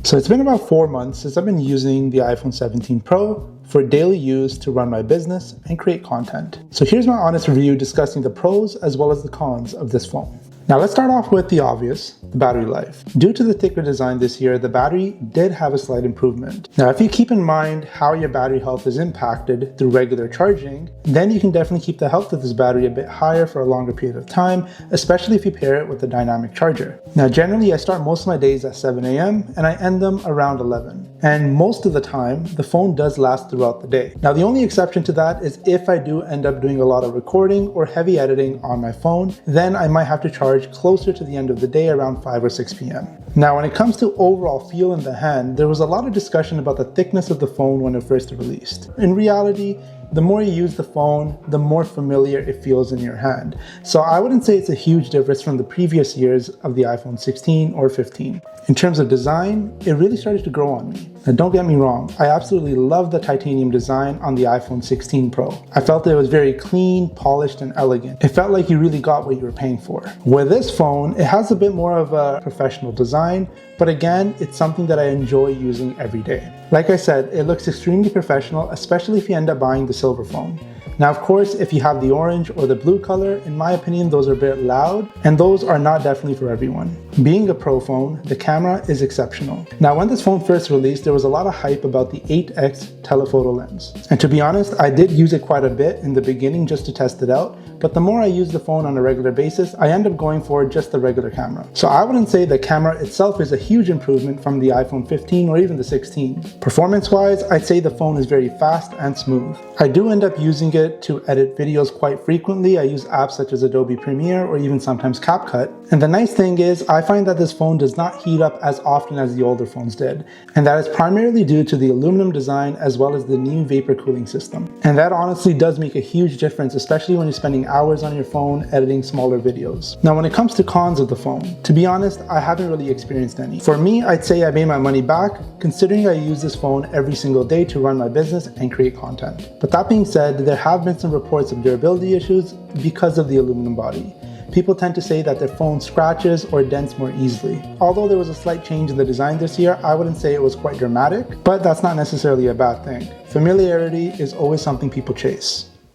So it's been about 4 months since I've been using the iPhone 17 Pro for daily use to run my business and create content. So here's my honest review discussing the pros as well as the cons of this phone. Now let's start off with the obvious, the battery life. Due to the thicker design this year, the battery did have a slight improvement. Now if you keep in mind how your battery health is impacted through regular charging, then you can definitely keep the health of this battery a bit higher for a longer period of time, especially if you pair it with a dynamic charger. Now generally I start most of my days at 7 a.m. and I end them around 11. And most of the time, the phone does last throughout the day. Now the only exception to that is if I do end up doing a lot of recording or heavy editing on my phone, then I might have to charge closer to the end of the day around 5 or 6 p.m. Now when it comes to overall feel in the hand, there was a lot of discussion about the thickness of the phone when it first released. In reality, the more you use the phone, the more familiar it feels in your hand. So I wouldn't say it's a huge difference from the previous years of the iPhone 16 or 15. In terms of design, it really started to grow on me. Now don't get me wrong, I absolutely love the titanium design on the iPhone 16 Pro. I felt that it was very clean, polished, and elegant. It felt like you really got what you were paying for. With this phone, it has a bit more of a professional design, but again, it's something that I enjoy using every day. Like I said, it looks extremely professional, especially if you end up buying the silver phone. Now of course, if you have the orange or the blue color, in my opinion, those are a bit loud, and those are not definitely for everyone. Being a pro phone, the camera is exceptional. Now when this phone first released, there was a lot of hype about the 8x telephoto lens. And to be honest, I did use it quite a bit in the beginning just to test it out, but the more I use the phone on a regular basis, I end up going for just the regular camera. So I wouldn't say the camera itself is a huge improvement from the iPhone 15 or even the 16. Performance-wise, I'd say the phone is very fast and smooth. I do end up using it to edit videos quite frequently. I use apps such as Adobe Premiere or even sometimes CapCut. And the nice thing is, I find that this phone does not heat up as often as the older phones did. And that is primarily due to the aluminum design as well as the new vapor cooling system. And that honestly does make a huge difference, especially when you're spending hours on your phone editing smaller videos. Now when it comes to cons of the phone, to be honest, I haven't really experienced any. For me, I'd say I made my money back, considering I use this phone every single day to run my business and create content. But that being said, there have been some reports of durability issues because of the aluminum body. People tend to say that their phone scratches or dents more easily. Although there was a slight change in the design this year, I wouldn't say it was quite dramatic, but that's not necessarily a bad thing. Familiarity is always something people chase.